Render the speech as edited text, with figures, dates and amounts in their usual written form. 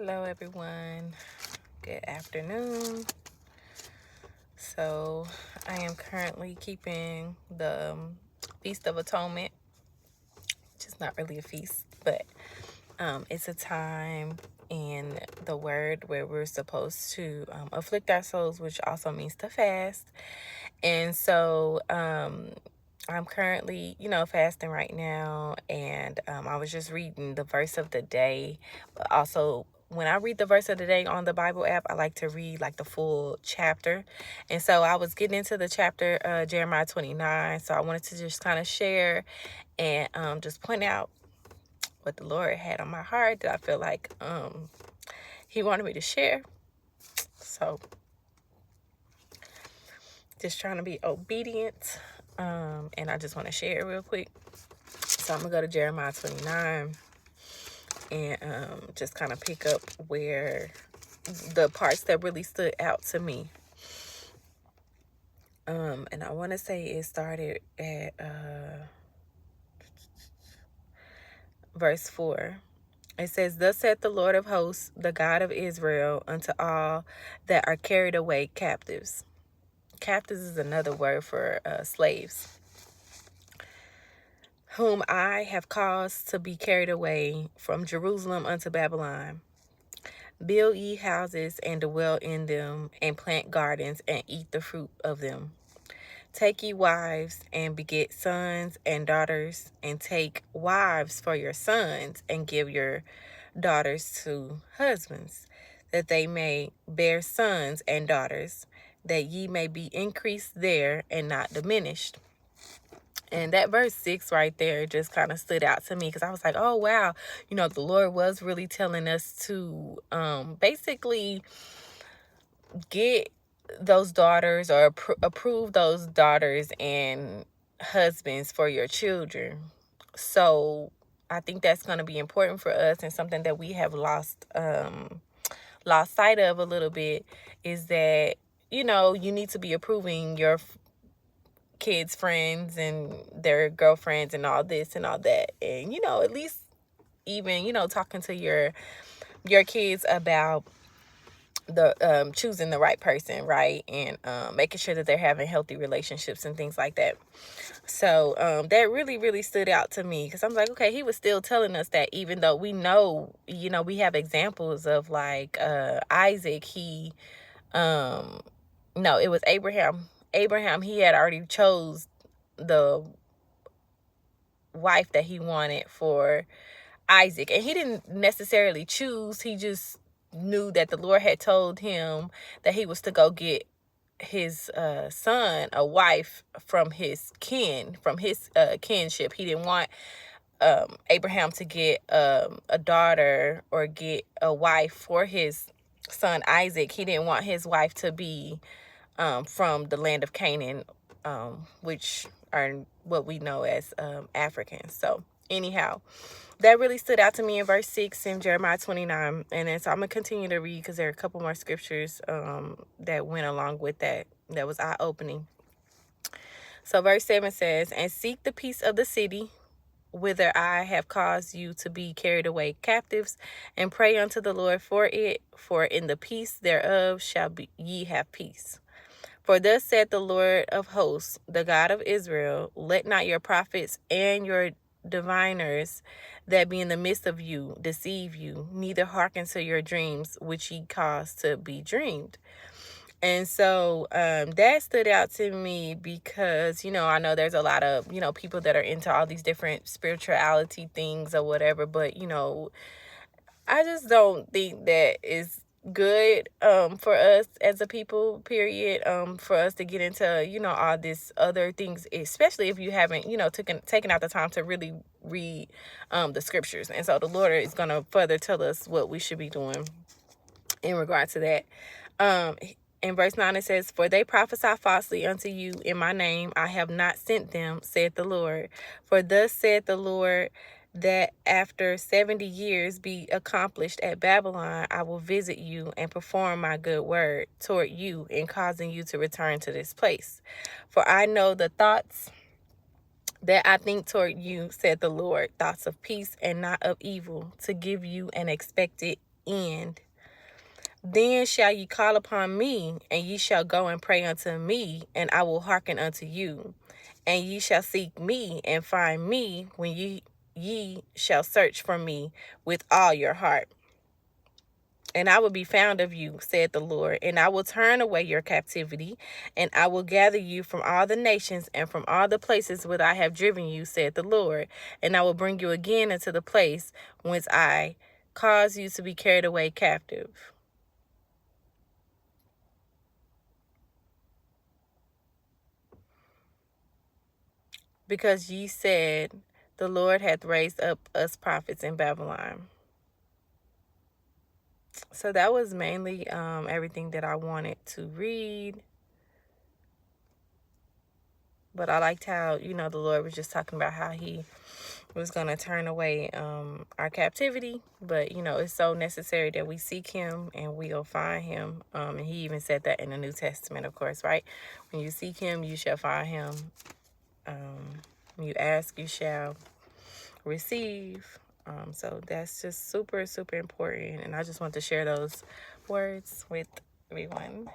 Hello, everyone. Good afternoon. So, I am currently keeping the Feast of Atonement, which is not really a feast, but it's a time in the Word where we're supposed to afflict our souls, which also means to fast. And so, I'm currently, fasting right now, and I was just reading the verse of the day, but also when I read the verse of the day on the Bible app, I like to read like the full chapter. And so I was getting into the chapter, Jeremiah 29. So I wanted to just kind of share and just point out what the Lord had on my heart that I feel like He wanted me to share. So just trying to be obedient. And I just want to share it real quick. So I'm going to go to Jeremiah 29 and just kind of pick up where the parts that really stood out to me. And I want to say it started at verse 4. It says, "Thus saith the Lord of hosts, the God of Israel, unto all that are carried away captives." Captives is another word for slaves. "Whom I have caused to be carried away from Jerusalem unto Babylon. Build ye houses and dwell in them, and plant gardens and eat the fruit of them. Take ye wives and beget sons and daughters, and take wives for your sons, and give your daughters to husbands, that they may bear sons and daughters, that ye may be increased there and not diminished." And that verse 6 right there just kind of stood out to me because I was like, oh, wow, the Lord was really telling us to basically get those daughters or approve those daughters and husbands for your children. So I think that's going to be important for us, and something that we have lost sight of a little bit is that, you need to be approving your kids' friends and their girlfriends and all this and all that. And, at least even, talking to your kids about the choosing the right person, right? And making sure that they're having healthy relationships and things like that. So that really, really stood out to me because I'm like, okay, he was still telling us that, even though we know, we have examples of like Isaac, no, it was Abraham, he had already chose the wife that he wanted for Isaac, and he didn't necessarily choose. He just knew that the Lord had told him that he was to go get his son a wife from his kinship. He didn't want Abraham to get a daughter or get a wife for his son Isaac. He didn't want his wife to be from the land of Canaan, which are what we know as Africans. So anyhow, that really stood out to me in verse 6 in Jeremiah 29. And then so I'm going to continue to read because there are a couple more scriptures that went along with that was eye-opening. So verse 7 says, "And seek the peace of the city, whither I have caused you to be carried away captives, and pray unto the Lord for it, for in the peace thereof ye have peace. For thus saith the Lord of hosts, the God of Israel, let not your prophets and your diviners that be in the midst of you deceive you, neither hearken to your dreams which ye cause to be dreamed." And so that stood out to me because, I know there's a lot of, people that are into all these different spirituality things or whatever, but, I just don't think that is good for us as a people, period, for us to get into, all this other things, especially if you haven't, taken out the time to really read the scriptures. And so the Lord is going to further tell us what we should be doing in regard to that. In verse 9 it says, "For they prophesy falsely unto you in my name. I have not sent them, saith the Lord. For thus saith the Lord, that after 70 years be accomplished at Babylon, I will visit you and perform my good word toward you in causing you to return to this place. For I know the thoughts that I think toward you, said the Lord, thoughts of peace and not of evil, to give you an expected end. Then shall ye call upon me, and ye shall go and pray unto me, and I will hearken unto you. And ye shall seek me and find me when ye shall search for me with all your heart. And I will be found of you, said the Lord, and I will turn away your captivity, and I will gather you from all the nations and from all the places whither I have driven you, said the Lord, and I will bring you again into the place whence I caused you to be carried away captive. Because ye said, the Lord hath raised up us prophets in Babylon. So that was mainly everything that I wanted to read. But I liked how, the Lord was just talking about how he was going to turn away our captivity. But, it's so necessary that we seek him and we'll find him. And he even said that in the New Testament, of course, right? When you seek him, you shall find him. When you ask, you shall receive. So that's just super, super important. And I just want to share those words with everyone.